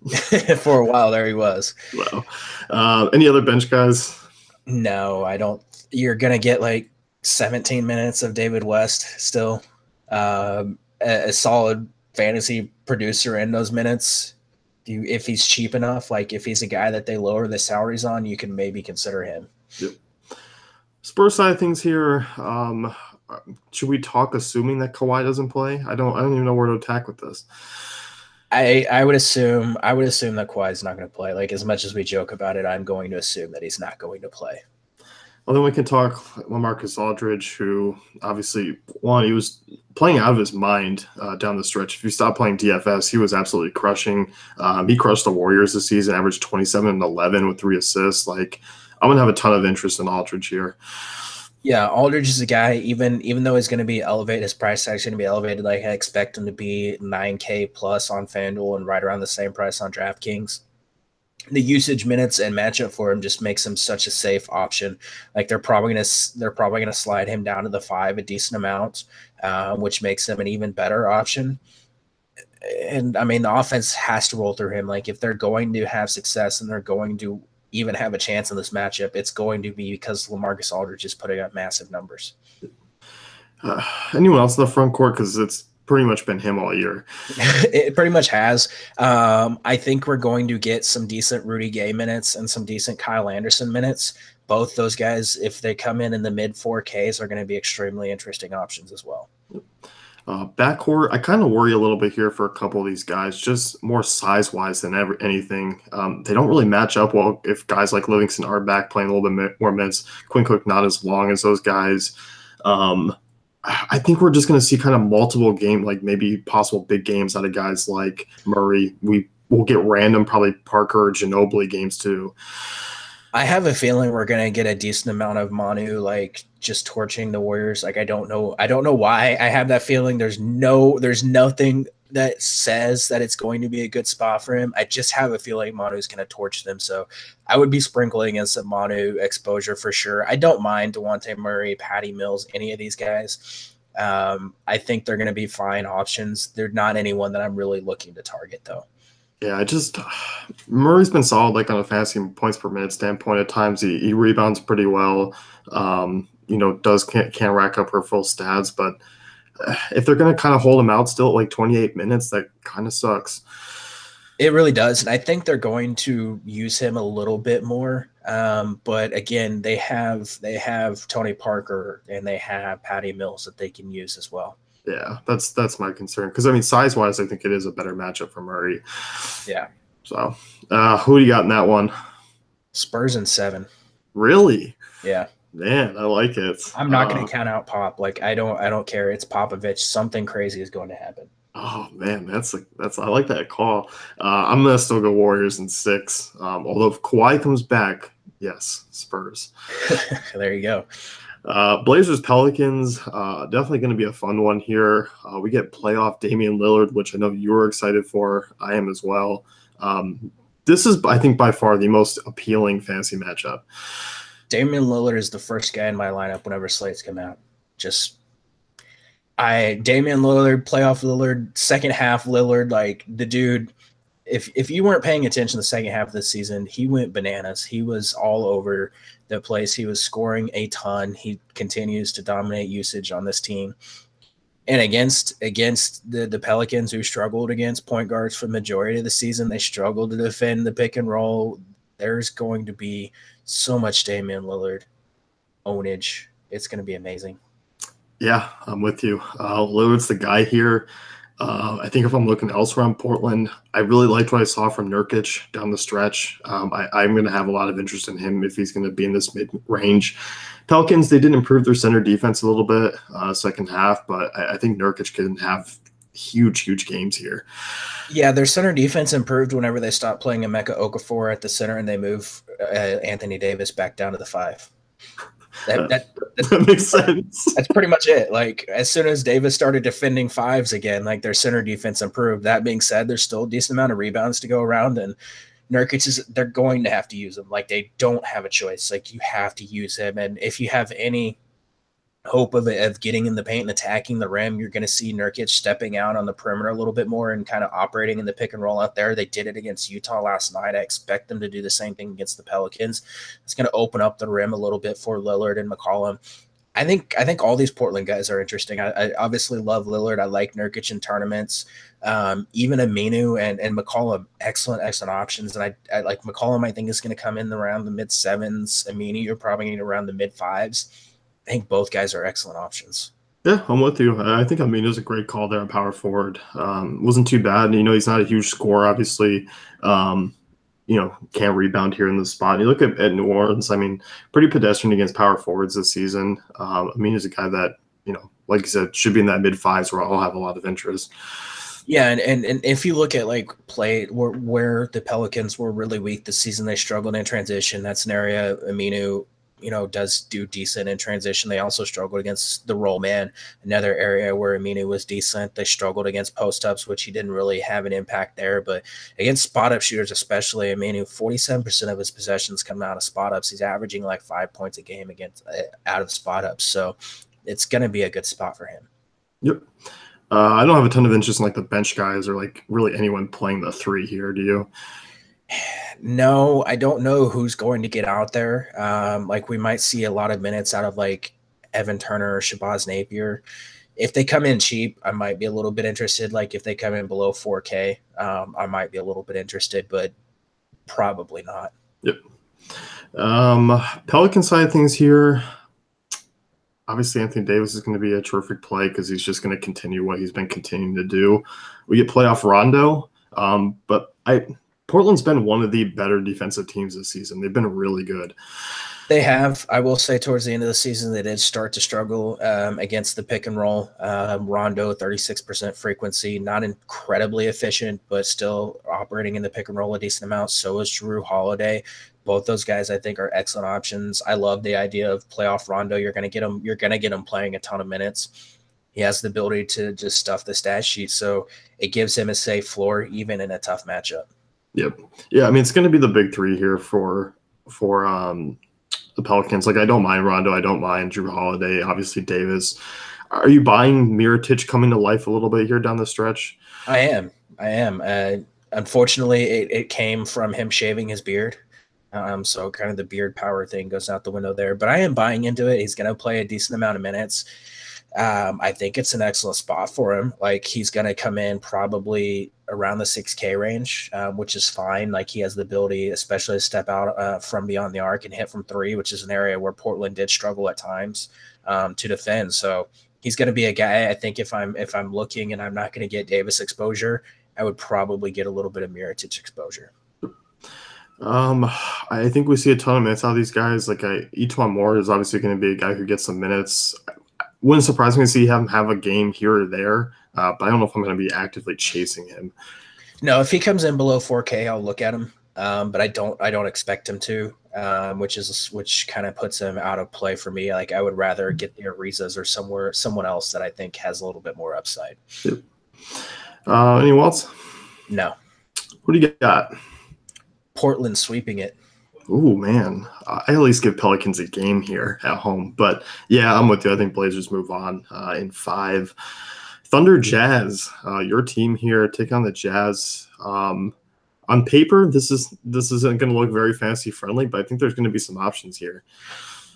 For a while there he was.
Wow. Any other bench guys?
No, I don't. You're going to get like 17 minutes of David West still. A solid fantasy producer in those minutes. If he's cheap enough, like if he's a guy that they lower the salaries on, you can maybe consider him.
Yep. Spurs side of things here. Should we talk assuming that Kawhi doesn't play? I don't even know where to attack with this.
I would assume that Kawhi's not going to play. Like as much as we joke about it, I'm going to assume that he's not going to play.
Well, then we can talk LaMarcus Aldridge, who obviously, one, he was playing out of his mind down the stretch. If you stop playing DFS, he was absolutely crushing. He crushed the Warriors this season, averaged 27 and 11 with 3 assists. Like, I'm going to have a ton of interest in Aldridge here.
Yeah, Aldridge is a guy, even though he's going to be elevated, his price tag is going to be elevated. Like I expect him to be 9K plus on FanDuel and right around the same price on DraftKings. The usage minutes and matchup for him just makes him such a safe option. Like they're probably gonna slide him down to the 5 a decent amount, which makes him an even better option. And I mean, the offense has to roll through him. Like if they're going to have success and they're going to even have a chance in this matchup, it's going to be because LaMarcus Aldridge is putting up massive numbers.
Anyone else in the front court? Because it's pretty much been him all year.
It pretty much has. I think we're going to get some decent Rudy Gay minutes and some decent Kyle Anderson minutes. Both those guys, if they come in the mid 4Ks, are going to be extremely interesting options as well.
Backcourt, I kind of worry a little bit here for a couple of these guys, just more size-wise than anything. They don't really match up well if guys like Livingston are back playing a little bit more minutes. Quinn Cook not as long as those guys. I think we're just going to see kind of multiple game, like maybe possible big games out of guys like Murray. We will get random, probably Parker or Ginobili games too.
I have a feeling we're going to get a decent amount of Manu like just torching the Warriors. Like I don't know why I have that feeling. There's nothing that says that it's going to be a good spot for him. I just have a feeling Manu's going to torch them. So I would be sprinkling in some Manu exposure for sure. I don't mind DeJounte Murray, Patty Mills, any of these guys. I think they're going to be fine options. They're not anyone that I'm really looking to target though.
Yeah, Murray's been solid, like on a fantasy points per minute standpoint. At times, he rebounds pretty well. Can't rack up her full stats, but if they're going to kind of hold him out still at like 28 minutes, that kind of sucks.
It really does, and I think they're going to use him a little bit more. But again, they have Tony Parker and they have Patty Mills that they can use as well.
Yeah, that's my concern because I mean, size-wise, I think it is a better matchup for Murray.
Yeah.
So, who do you got in that one?
Spurs in 7.
Really?
Yeah.
Man, I like it.
I'm not going to count out Pop. Like I don't care. It's Popovich. Something crazy is going to happen.
Oh man, that's I like that call. I'm gonna still go Warriors in 6. Although if Kawhi comes back, yes, Spurs.
There you go.
Blazers Pelicans, definitely going to be a fun one here. We get playoff Damian Lillard, which I know you were excited for. I am as well. This is, I think, by far the most appealing fantasy matchup.
Damian Lillard is the first guy in my lineup whenever slates come out. Damian Lillard, playoff Lillard, second half Lillard, like the dude. If you weren't paying attention the second half of the season, he went bananas. He was all over the place. He was scoring a ton. He continues to dominate usage on this team. And against the Pelicans, who struggled against point guards for the majority of the season, they struggled to defend the pick and roll. There's going to be so much Damian Lillard ownage. It's going to be amazing.
Yeah, I'm with you. Lillard's the guy here. I think if I'm looking elsewhere on Portland, I really liked what I saw from Nurkic down the stretch. I'm going to have a lot of interest in him if he's going to be in this mid-range. Pelicans, they did improve their center defense a little bit second half, but I think Nurkic can have huge games here.
Yeah, their center defense improved whenever they stopped playing Emeka Okafor at the center and they move Anthony Davis back down to the 5. That makes sense. That's pretty much it. Like as soon as Davis started defending 5s again, like their center defense improved. That being said, there's still a decent amount of rebounds to go around, and Nurkic they're going to have to use him. Like they don't have a choice. Like you have to use him, and if you have any hope of getting in the paint and attacking the rim, you're going to see Nurkic stepping out on the perimeter a little bit more and kind of operating in the pick and roll out there. They did it against Utah last night. I expect them to do the same thing against the Pelicans. It's going to open up the rim a little bit for Lillard and McCollum. I think all these Portland guys are interesting. I obviously love Lillard. I like Nurkic in tournaments. Even Aminu and McCollum, excellent options. And I like McCollum. I think is going to come in around the mid 7s. Aminu, you're probably going to around the mid 5s. I think both guys are excellent options.
Yeah, I'm with you. I think Amina's a great call there on power forward. Wasn't too bad. He's not a huge scorer, obviously. can't rebound here in the spot. And you look at New Orleans, I mean, pretty pedestrian against power forwards this season. He's a guy that, like you said, should be in that mid fives where I'll have a lot of interest.
Yeah, and if you look at like play where the Pelicans were really weak this season, they struggled in transition. That's an area Aminu, does do decent in transition. They also struggled against the roll man, another area where Aminu was decent. They struggled against post ups, which he didn't really have an impact there. But against spot up shooters, especially Aminu, 47% of his possessions come out of spot ups. He's averaging like 5 points a game against out of spot ups. So it's going to be a good spot for him.
Yep. I don't have a ton of interest in like the bench guys or like really anyone playing the three here. Do you?
No, I don't know who's going to get out there. Like we might see a lot of minutes out of like Evan Turner or Shabazz Napier. If they come in cheap, I might be a little bit interested. Like if they come in below 4K, I might be a little bit interested, but probably not.
Yep. Pelican side of things here. Obviously, Anthony Davis is going to be a terrific play because he's just going to continue what he's been continuing to do. We get playoff Rondo, but Portland's been one of the better defensive teams this season. They've been really good.
They have. I will say towards the end of the season, they did start to struggle against the pick and roll. Rondo, 36% frequency, not incredibly efficient, but still operating in the pick and roll a decent amount. So is Jrue Holiday. Both those guys, I think, are excellent options. I love the idea of playoff Rondo. You're going to get him playing a ton of minutes. He has the ability to just stuff the stat sheet, so it gives him a safe floor even in a tough matchup.
Yep. Yeah, I mean, it's going to be the big three here for the Pelicans. Like, I don't mind Rondo. I don't mind Jrue Holiday. Obviously, Davis. Are you buying Mirotic coming to life a little bit here down the stretch?
I am. Unfortunately, it came from him shaving his beard. So kind of the beard power thing goes out the window there. But I am buying into it. He's going to play a decent amount of minutes. I think it's an excellent spot for him. Like he's going to come in probably around the 6K range, which is fine. Like he has the ability, especially to step out from beyond the arc and hit from three, which is an area where Portland did struggle at times to defend. So he's going to be a guy. I think if I'm looking and I'm not going to get Davis exposure, I would probably get a little bit of Mirotic exposure.
I think we see a ton of minutes out of these guys. Like Etuan Moore is obviously going to be a guy who gets some minutes. Wouldn't surprise me to see him have a game here or there, but I don't know if I'm going to be actively chasing him.
No, if he comes in below 4K, I'll look at him, but I don't expect him to, which kind of puts him out of play for me. Like I would rather get the Arizas or someone else that I think has a little bit more upside.
Yep. Anyone else?
No.
What do you got?
Portland sweeping it.
Ooh, man. I at least give Pelicans a game here at home. But, yeah, I'm with you. I think Blazers move on in 5. Thunder Jazz, your team here, take on the Jazz. On paper, this isn't going to look very fantasy-friendly, but I think there's going to be some options here.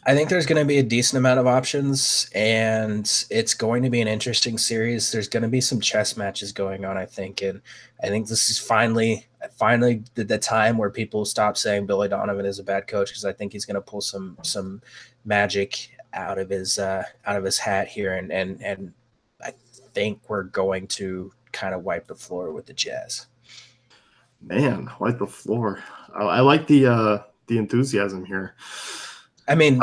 I think there's going to be a decent amount of options, and it's going to be an interesting series. There's going to be some chess matches going on, I think, and I think this is finally the time where people stop saying Billy Donovan is a bad coach, because I think he's going to pull some magic out of his hat here, and I think we're going to kind of wipe the floor with the Jazz.
Man, wipe the floor. I like the enthusiasm here.
I mean,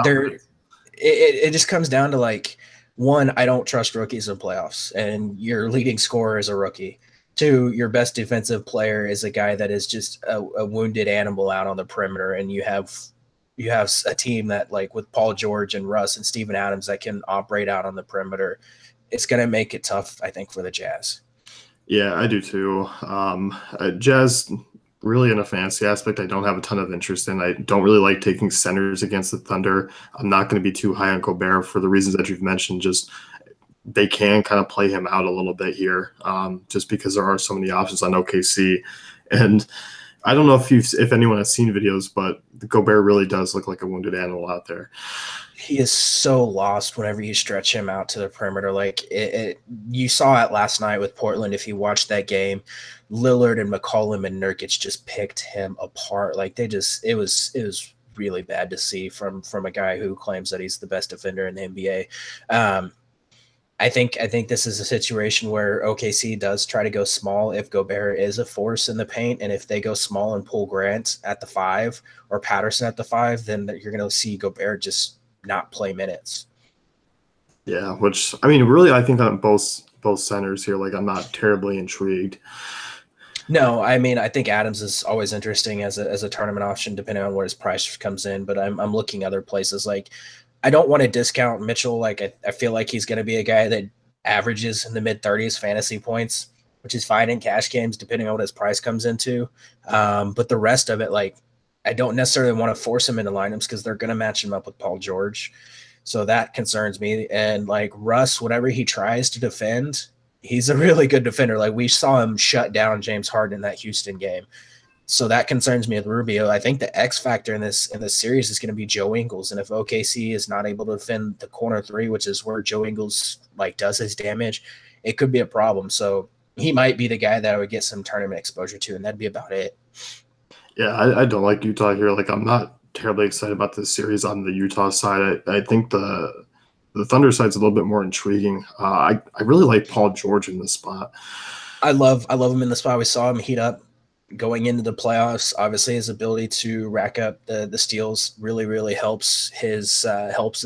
it just comes down to like, one, I don't trust rookies in playoffs, and your leading scorer is a rookie. 2, your best defensive player is a guy that is just a wounded animal out on the perimeter, and you have a team that, like with Paul George and Russ and Steven Adams, that can operate out on the perimeter. It's going to make it tough, I think, for the Jazz.
Yeah, I do too. Jazz, really in a fantasy aspect, I don't have a ton of interest in. I don't really like taking centers against the Thunder. I'm not going to be too high on Gobert for the reasons that you've mentioned. Just they can kind of play him out a little bit here, just because there are so many options on OKC. And I don't know if anyone has seen videos, but Gobert really does look like a wounded animal out there.
He is so lost whenever you stretch him out to the perimeter. Like you saw it last night with Portland. If you watched that game, Lillard and McCollum and Nurkic just picked him apart. Like it was really bad to see from a guy who claims that he's the best defender in the NBA. I think this is a situation where OKC does try to go small if Gobert is a force in the paint, and if they go small and pull Grant at the 5 or Patterson at the 5, then you're going to see Gobert just not play minutes.
Yeah, which I mean, really, I think on both centers here, like I'm not terribly intrigued.
No, I mean I think Adams is always interesting as a tournament option depending on where his price comes in, but I'm looking other places. Like I don't want to discount Mitchell. Like I feel like he's going to be a guy that averages in the mid 30s fantasy points, which is fine in cash games depending on what his price comes into. But the rest of it, like I don't necessarily want to force him into lineups because they're going to match him up with Paul George. So that concerns me. And like Russ, whatever he tries to defend, he's a really good defender. Like we saw him shut down James Harden in that Houston game. So that concerns me with Rubio. I think the X factor in this series is going to be Joe Ingles, and if OKC is not able to defend the corner 3, which is where Joe Ingles like does his damage, it could be a problem. So he might be the guy that I would get some tournament exposure to, and that'd be about it.
Yeah, I don't like Utah here. Like I'm not terribly excited about this series on the Utah side. I think the Thunder side's a little bit more intriguing. I really like Paul George in this spot.
I love him in the spot. We saw him heat up going into the playoffs. Obviously, his ability to rack up the steals really helps his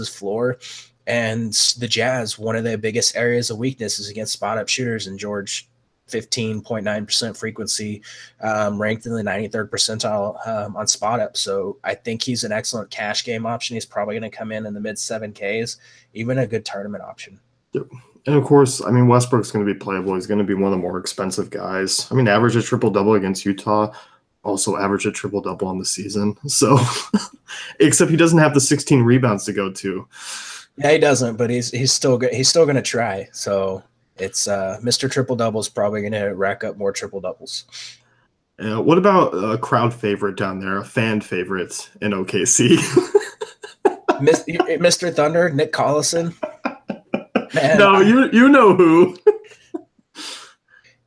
floor. And the Jazz, one of their biggest areas of weakness is against spot up shooters, and George 15.9% frequency, ranked in the 93rd percentile on spot up. So I think he's an excellent cash game option. He's probably going to come in the mid 7Ks, even a good tournament option.
Yep. And of course, I mean, Westbrook's going to be playable. He's going to be one of the more expensive guys. I mean, average a triple double against Utah, also average a triple double on the season. So, except he doesn't have the 16 rebounds to go to.
Yeah, he doesn't, but he's still good. He's still going to try. So it's Mr. Triple Double is probably going to rack up more triple doubles.
What about a crowd favorite down there, a fan favorite in OKC?
Mr. Thunder, Nick Collison. Man,
no, you know who.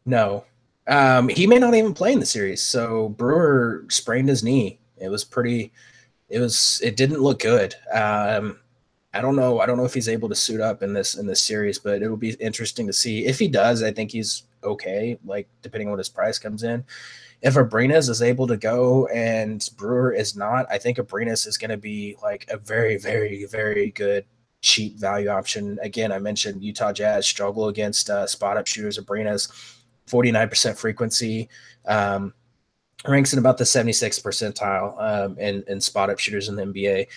No. He may not even play in the series. So Brewer sprained his knee. It didn't look good. I don't know if he's able to suit up in this series, but it'll be interesting to see. If he does, I think he's okay, like depending on what his price comes in. If Abrines is able to go and Brewer is not, I think Abrines is going to be like a very, very, very good cheap value option. Again, I mentioned Utah Jazz struggle against spot up shooters. Abrines, 49% frequency, ranks in about the 76th percentile in spot up shooters in the NBA.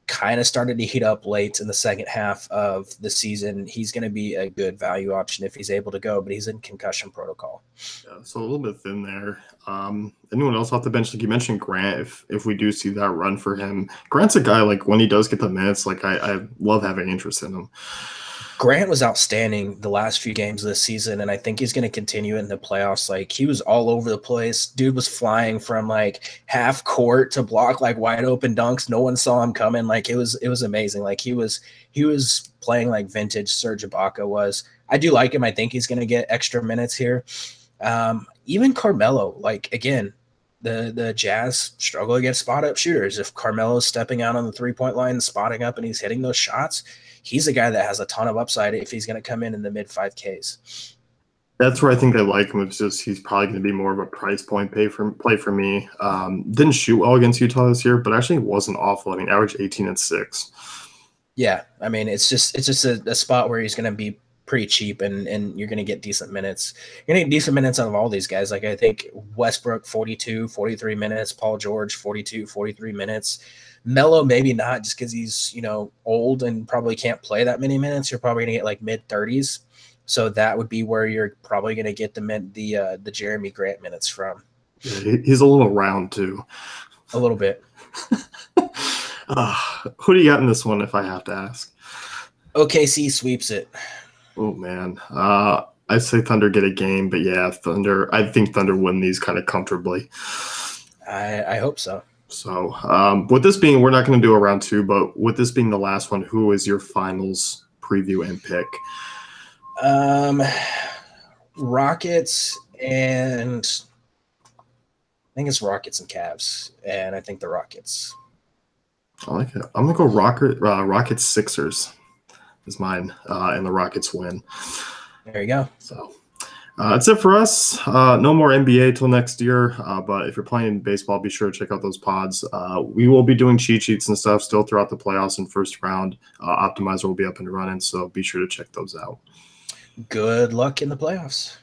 Kind of started to heat up late in the second half of the season. He's going to be a good value option if he's able to go, but he's in concussion protocol.
Yeah, so a little bit thin there. Anyone else off the bench? Like you mentioned Grant, if we do see that run for him, Grant's a guy like when he does get the minutes, like I love having interest in him.
Grant was outstanding the last few games of this season, and I think he's going to continue in the playoffs. Like he was all over the place. Dude was flying from like half court to block like wide open dunks. No one saw him coming. Like it was amazing. Like he was playing like vintage Serge Ibaka was. I do like him. I think he's going to get extra minutes here. Even Carmelo, like again, the Jazz struggle against spot up shooters. If Carmelo's stepping out on the 3-point line and spotting up and he's hitting those shots, he's a guy that has a ton of upside if he's going to come in the mid 5Ks.
That's where I think I like him. It's just he's probably going to be more of a price point play for me. Didn't shoot well against Utah this year, but actually wasn't awful. I mean, average 18 and 6.
Yeah, I mean, it's just a spot where he's going to be pretty cheap and you're going to get decent minutes. You're going to get decent minutes out of all these guys. Like I think Westbrook 42, 43 minutes, Paul George 42, 43 minutes. Melo maybe not just because he's old and probably can't play that many minutes. You're probably going to get like mid 30s. So that would be where you're probably going to get the Jeremy Grant minutes from.
Yeah, he's a little round too.
A little bit.
Who do you got in this one if I have to ask?
OKC sweeps it.
Oh, man. I say Thunder get a game, but yeah, I think Thunder win these kind of comfortably.
I hope so.
So with this being, we're not going to do a round 2, but with this being the last one, who is your finals preview and pick?
Rockets and I think it's Rockets and Cavs, and I think the Rockets.
I like it. I'm going to go Rockets Sixers. is mine, and the Rockets win.
There you go.
So that's it for us. No more NBA till next year, but if you're playing baseball, be sure to check out those pods. We will be doing cheat sheets and stuff still throughout the playoffs and first round. Optimizer will be up and running, so be sure to check those out.
Good luck in the playoffs.